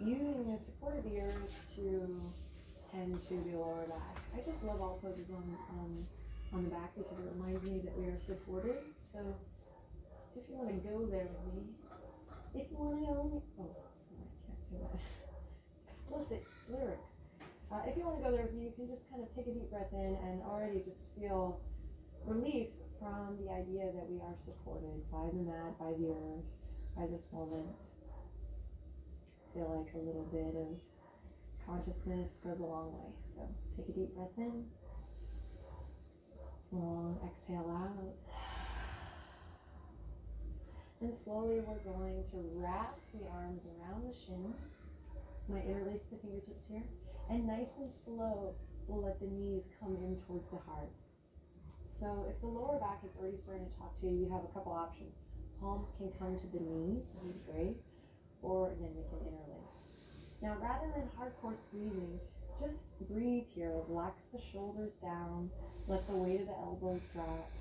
using the support of the earth to tend to the lower back. I just love all poses on the back because it reminds me that we are supported. So if you want to go there with me, if you want to go, oh, sorry, I can't say that. Explicit lyrics. If you want to go there with me, you can just kind of take a deep breath in and already just feel relief from the idea that we are supported by the mat, by the earth, by this moment. Feel like a little bit of consciousness goes a long way. So take a deep breath in. Long exhale out. And slowly we're going to wrap the arms around the shins. Might interlace the fingertips here. And nice and slow, we'll let the knees come in towards the heart. So if the lower back is already starting to talk to you, you have a couple options. Palms can come to the knees, this is great. Or again, we can interlace. Now rather than hardcore squeezing, just breathe here. Relax the shoulders down. Let the weight of the elbows drop.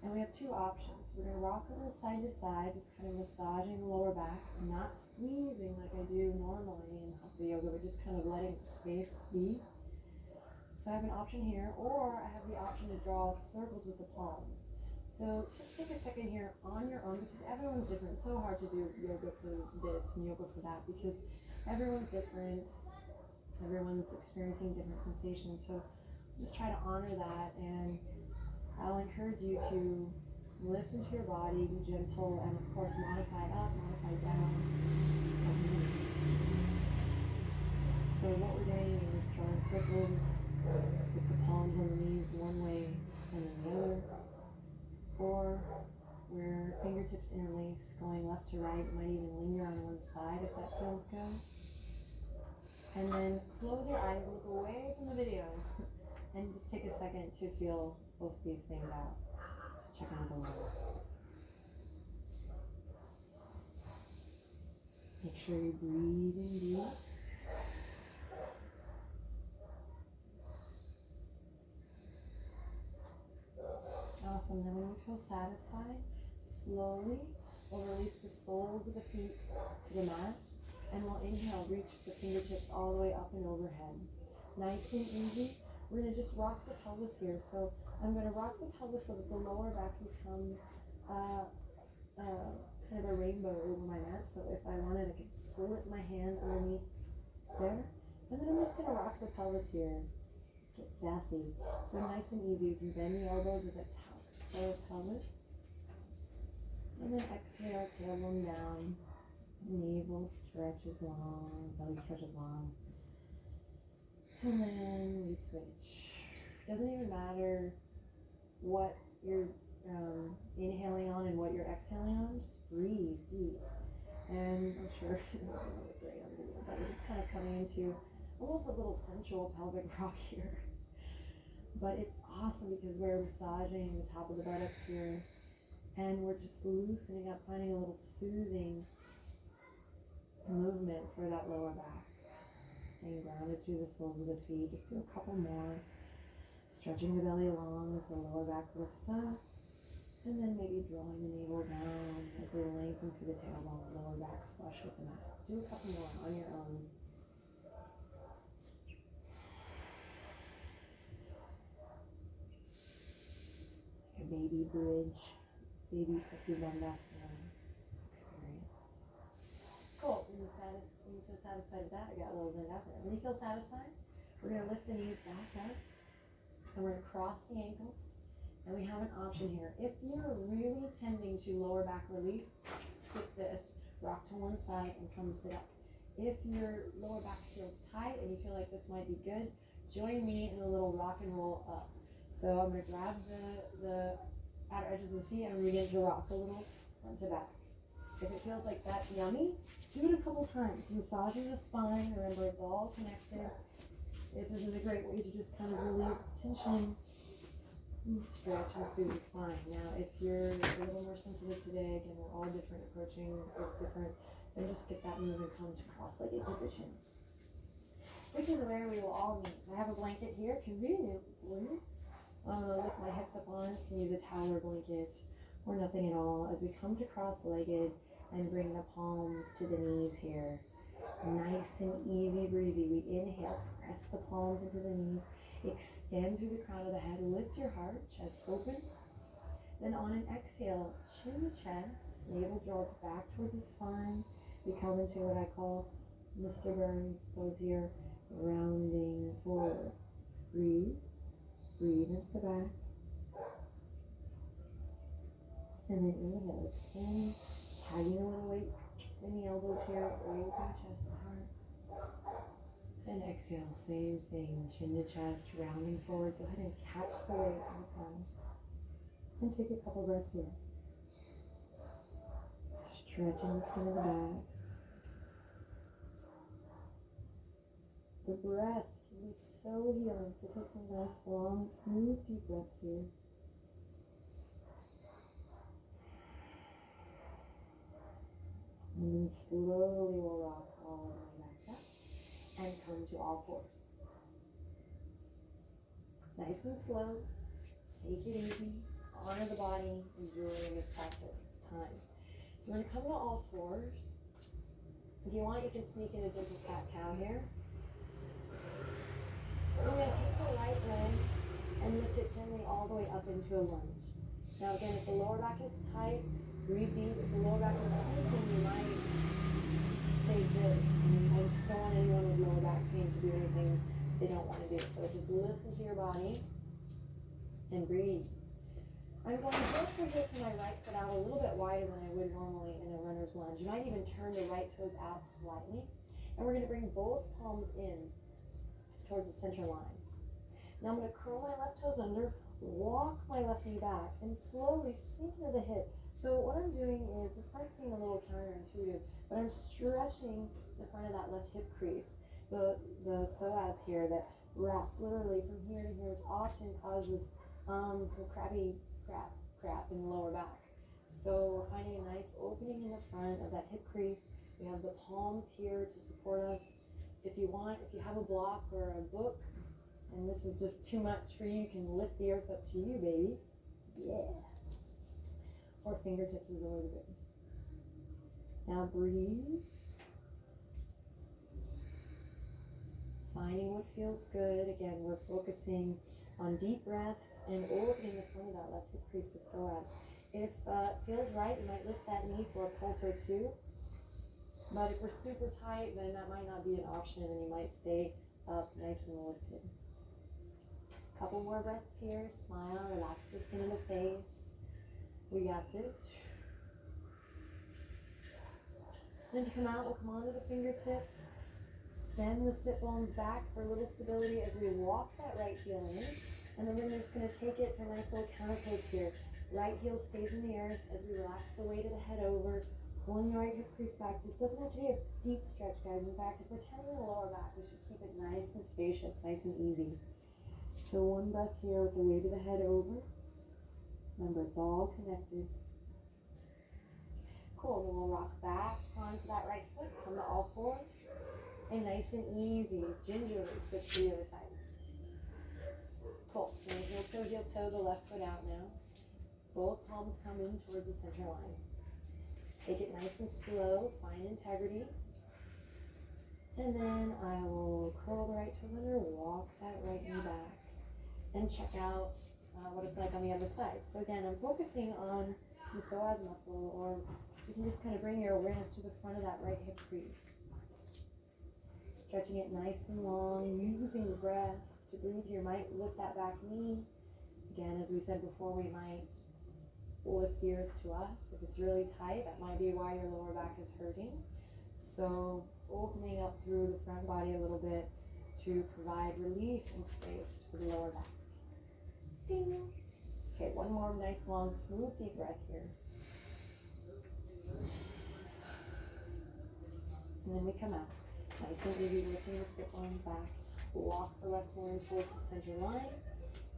And we have two options. We're going to rock a little side to side, just kind of massaging the lower back, not squeezing like I do normally in Hatha Yoga, but just kind of letting space be. So I have an option here, or I have the option to draw circles with the palms. So just take a second here on your own, because everyone's different. It's so hard to do yoga for this and yoga for that, because everyone's different. Everyone's experiencing different sensations. So just try to honor that, and I'll encourage you to listen to your body, be gentle, and of course modify up, modify down. So what we're doing is drawing circles with the palms on the knees one way and then the other. Or where fingertips interlace, going left to right, might even linger on one side if that feels good. And then close your eyes, look away from the video, and just take a second to feel both these things out. Check out the water. Make sure you're breathing deep. Awesome. Then when you feel satisfied, slowly we'll release the soles of the feet to the mat, and we'll inhale, reach the fingertips all the way up and overhead. Nice and easy. We're going to just rock the pelvis here. So I'm going to rock the pelvis so that the lower back becomes kind of a rainbow over my mat. So if I wanted, I could slip my hand underneath there. And then I'm just going to rock the pelvis here. Get sassy. So nice and easy. You can bend the elbows as I tuck the pelvis. And then exhale, tailbone down. Navel stretches long, belly stretches long. And then we switch. Doesn't even matter what you're inhaling on and what you're exhaling on. Just breathe deep. And I'm sure this is going to look great on video, but we're just kind of coming into almost a little sensual pelvic rock here. But it's awesome because we're massaging the top of the buttocks here. And we're just loosening up, finding a little soothing movement for that lower back. Staying grounded through the soles of the feet. Just do a couple more. Stretching the belly long as the lower back lifts up. And then maybe drawing the navel down as we lengthen through the tailbone, lower back flush with the mat. Do a couple more on your own. Like a baby bridge, baby Setu Bandhasana experience. Cool. When you feel satisfied with that, I got a little bit out there. When you feel satisfied, we're going to lift the knees back up, and we're going to cross the ankles. And we have an option here. If you're really tending to lower back relief, skip this, rock to one side and come sit up. If your lower back feels tight and you feel like this might be good, join me in a little rock and roll up. So I'm going to grab the outer edges of the feet and I'm begin to rock a little front to back. If it feels like that's yummy, do it a couple times. Massaging the spine, remember it's all connected. This is a great way to just kind of relieve tension. Stretch and soothe the spine. Now, if you're a little more sensitive today, again, we're all different, approaching this different, then just skip that move and come to cross-legged position, which is where we will all meet. I have a blanket here, conveniently. Lift my hips up on it, can use a towel or blanket, or nothing at all, as we come to cross-legged and bring the palms to the knees here. Nice and easy breezy. We inhale, press the palms into the knees, extend through the crown of the head, lift your heart, chest open. Then on an exhale, chin the chest, navel draws back towards the spine. We come into what I call Mr. Burns pose here, rounding forward. Breathe, breathe into the back. And then inhale, extend, tagging a little weight in the elbows here, open chest and heart. And exhale, same thing, chin to chest, rounding forward. Go ahead and catch the weight in the palm. And take a couple breaths here. Stretching the skin of the back. The breath can be so healing, so take some nice, long, smooth, deep breaths here. And then slowly we'll rock all the way back up and come to all fours. Nice and slow. Take it easy. Honor the body. Enjoy this practice. It's time. So we're going to come to all fours. If you want, you can sneak in a gentle cat-cow here. We're going to take the right leg and lift it gently all the way up into a lunge. Now again, if the lower back is tight, breathe deep. If the lower back is tight, then you might say this. I just don't want anyone with lower back pain to do anything they don't want to do. So just listen to your body and breathe. I'm going to lift the hip to my right foot out a little bit wider than I would normally in a runner's lunge. You might even turn the right toes out slightly. And we're going to bring both palms in towards the center line. Now I'm going to curl my left toes under, walk my left knee back, and slowly sink into the hip. So what I'm doing is, this might seem a little counterintuitive, but I'm stretching the front of that left hip crease, the psoas here that wraps literally from here to here, which often causes some crap in the lower back. So we're finding a nice opening in the front of that hip crease. We have the palms here to support us. If you have a block or a book, and this is just too much for you, you can lift the earth up to you, baby. Yeah. Or fingertips is always good. Now breathe. Finding what feels good. Again, we're focusing on deep breaths and opening the front of that left hip crease, the psoas. If it feels right, you might lift that knee for a pulse or two. But if we're super tight, then that might not be an option, and you might stay up nice and lifted. Couple more breaths here. Smile, relax the skin of the face. We got this. Then to come out, we'll come onto the fingertips. Send the sit bones back for a little stability as we walk that right heel in. And then we're just going to take it for a nice little counter pose here. Right heel stays in the earth as we relax the weight of the head over. Pulling the right hip crease back. This doesn't have to be a deep stretch, guys. In fact, if we're tending the lower back, we should keep it nice and spacious, nice and easy. So one breath here with the weight of the head over. Remember, it's all connected. Cool. Then we'll rock back onto that right foot. Come to all fours. And nice and easy, gingerly switch to the other side. Cool. So heel toe, the left foot out now. Both palms come in towards the center line. Take it nice and slow, find integrity. And then I will curl the right toe under, walk that right knee back, and check out what it's like on the other side. So again, I'm focusing on the psoas muscle, or you can just kind of bring your awareness to the front of that right hip crease. Stretching it nice and long, using the breath to breathe. You might lift that back knee. Again, as we said before, we might lift the earth to us. If it's really tight, that might be why your lower back is hurting. So opening up through the front body a little bit to provide relief and space for the lower back. Ding. Okay, one more nice long smooth deep breath here. And then we come out. Nice and easy, lifting the sit bones back. Walk the left hand towards the center line.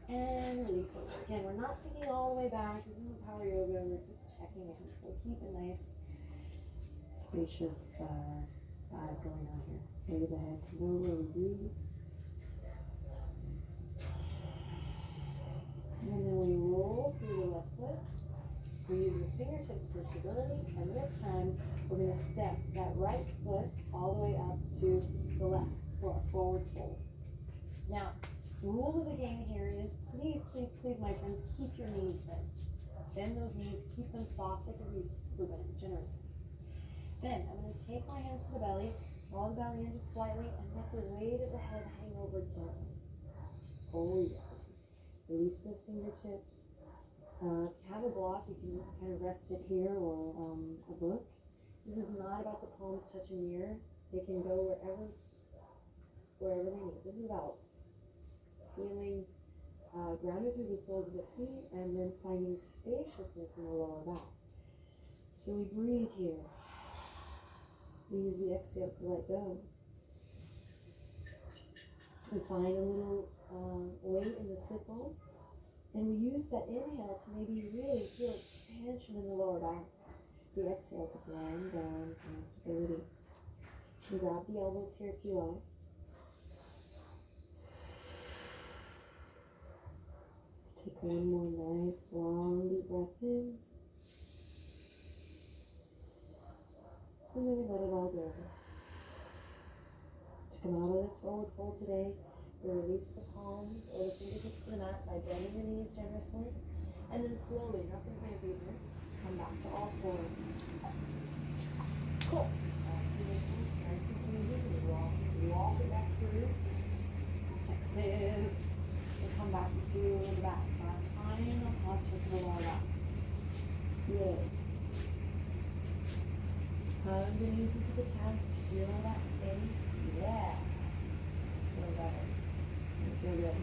And release it. Again, we're not sinking all the way back. This isn't power yoga. We're just checking in. So keep a nice, spacious vibe going on here. Maybe the head comes over and breathe. And then we roll through the left foot. We're using fingertips for stability, and this time we're going to step that right foot all the way up to the left for a forward fold. Now, the rule of the game here is please, please, please, my friends, keep your knees bent. Bend those knees, keep them soft like a ribbon, generously. Then I'm going to take my hands to the belly, draw the belly in just slightly, and let the weight of the head hang over gently. Oh yeah. Release the fingertips. If you have a block, you can kind of rest it here or a book. This is not about the palms touching the earth. They can go wherever they need. This is about feeling grounded through the soles of the feet and then finding spaciousness in the lower back. So we breathe here. We use the exhale to let go. We find a little weight in the sit bones. And we use that inhale to maybe really feel expansion in the lower back. The exhale to ground down and stability. You grab the elbows here if you like. Let's take one more nice long deep breath in. And then we let it all go. To come out of this forward fold today, we release the palms or the fingertips to the mat by bending the knees generously, and then slowly, nothing heavy here, come back to all fours. Cool. Nice and easy. Walk it back through. Texas. We'll come back to the back. Our final posture for the lower back. Good. Hug the knees into the chest. Feel that space. Yeah. Feel better. Feel good.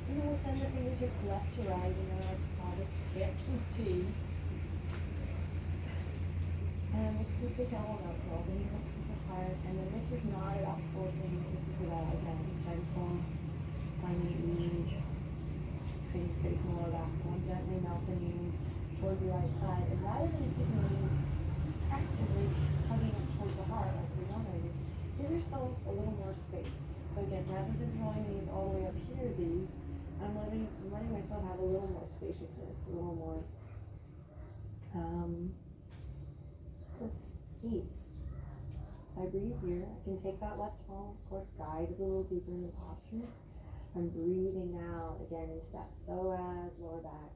And then we'll send the fingertips left to right, and then I'll call this T. And we'll scoop the tailbone up, roll the knees up to heart, and then this is not about forcing, this is about, again, gentle, finding ease, creating space in the lower back. So I'm gently melt the knees towards the right side, and rather than keeping the knees actively hugging up towards the heart like we normally do, give yourself a little more space. So again, rather than drawing these all the way up here, I'm letting myself have a little more spaciousness, a little more, just ease. So I breathe here. I can take that left palm, of course, guide it a little deeper in the posture. I'm breathing out again into that psoas, lower back,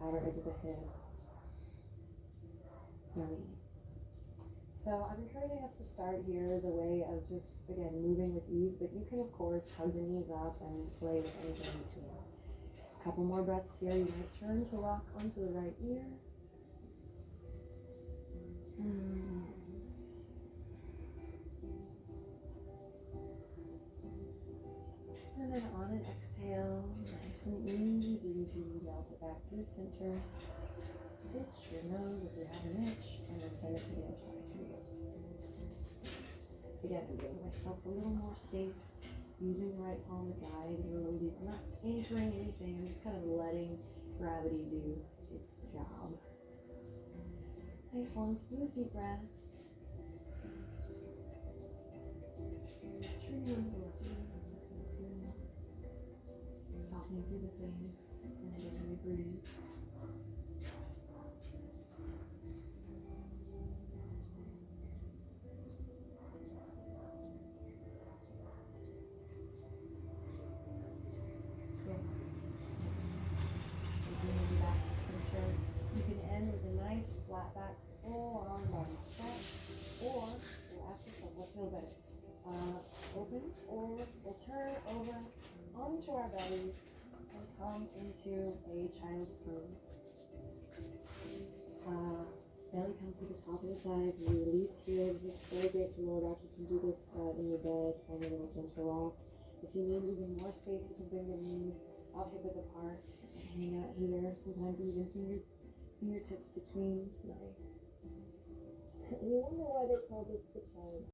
outer edge of the hip. Yummy. So I'm encouraging us to start here the way of just, again, moving with ease, but you can, of course, hug the knees up and play with anything in between. A couple more breaths here. You might turn to rock onto the right ear. And then on an exhale, nice and easy, melt it back through center. Itch your nose if you have an itch, and then send it to the outside. Again, I'm giving myself a little more space, using the right palm to guide a little deeper. I'm not anchoring anything, I'm just kind of letting gravity do its job. Nice long, smooth, deep breaths. Softening through the face, and gently breathe. Flat back, full arm body stretch, or we'll ask yourself what feels better. Open, or we'll turn over onto our bellies and come into a child's pose. Belly comes to the top of the thighs, we release here. This is so great to lower back. You can do this in your bed, find a little gentle rock. If you need even more space, you can bring the knees out hip width apart and hang out here. Sometimes even fingertips between. Nice. You wonder why they call this the child's